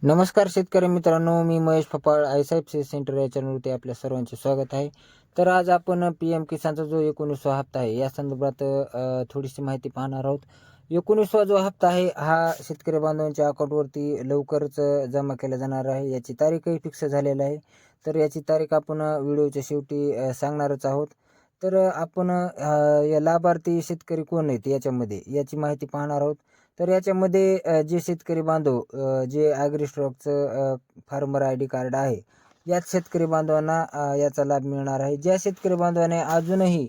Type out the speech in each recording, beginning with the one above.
नमस्कार शेतकरी मित्रांनो, मी महेश फपाळ आय-सी-आय-सी-आय सेंटर या चॅनलवरती आपल्या सर्वांचे स्वागत आहे. तर आज आपण पी-एम किसानचा जो 19वा हप्ता आहे या संदर्भात थोडीशी माहिती पाहणार आहोत. 19वा जो हप्ता आहे हा शेतकरी बांधवांच्या अकाउंटवरती लवकरच जमा केला जाणार आहे. याची तारीखही फिक्स झालेली आहे. तर याची तारीख आपण व्हिडिओच्या शेवटी सांगणारच आहोत. तर आपण या लाभार्थी शेतकरी कोण आहेत याच्यामध्ये याची माहिती पाहणार आहोत. तर याच्यामध्ये जे शेतकरी बांधव जे ॲग्री स्टॉकचं फार्मर आय डी कार्ड आहे, याच शेतकरी बांधवांना याचा लाभ मिळणार आहे. ज्या शेतकरी बांधवाने अजूनही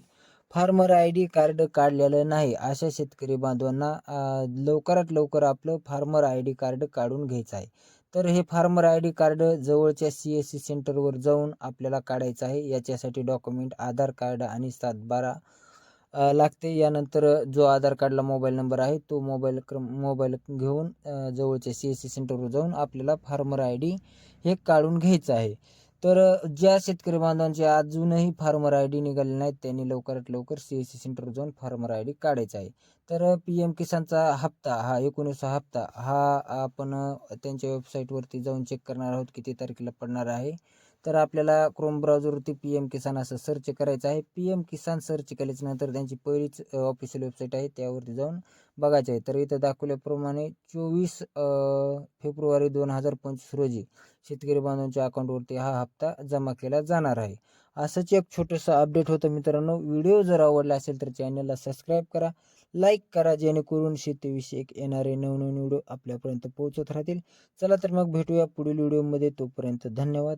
फार्मर आय डी कार्ड काढलेलं नाही, अशा शेतकरी बांधवांना लवकरात लवकर आपलं फार्मर आय डी कार्ड काढून घ्यायचं आहे. तर हे फार्मर आय डी कार्ड जवळच्या CSC सेंटरवर जाऊन आपल्याला काढायचं आहे. याच्यासाठी डॉक्युमेंट आधार कार्ड आणि 7/12 लागते. यानंतर जो आधार कार्डला मोबाईल नंबर आहे तो मोबाईल घेऊन जवळच्या CSC सेंटरवर जाऊन आपल्याला फार्मर आय डी हे काढून घ्यायचं आहे. तर ज्या शेतकरी बांधवांचे अजूनही फार्मर आय डी निघाले नाहीत त्यांनी लवकरात लवकर CSC सेंटरवर जाऊन फार्मर आय डी काढायचा आहे. तर PM किसानचा हप्ता हा 19वा हप्ता हा आपण त्यांच्या वेबसाईटवरती जाऊन चेक करणार आहोत किती तारखेला पडणार आहे. तर आपल्याला क्रोम ब्राउझरवरती PM किसान असं सर्च करायचं आहे. PM किसान सर्च केल्याच्यानंतर त्यांची पहिलीच ऑफिशियल वेबसाईट आहे त्यावरती जाऊन बघायचं आहे. तर इथं दाखवल्याप्रमाणे 24 फेब्रुवारी 2025 रोजी शेतकरी बांधवांच्या अकाउंटवरती हा हप्ता जमा केला जाणार आहे. असंच एक छोटंसं अपडेट होतं मित्रांनो. व्हिडिओ जर आवडला असेल तर चॅनलला सबस्क्राईब करा, लाईक करा, जेणेकरून शेतीविषयक येणारे नवनवीन व्हिडिओ आपल्यापर्यंत पोहोचत राहतील. चला तर मग भेटूया पुढील व्हिडिओमध्ये. तोपर्यंत धन्यवाद.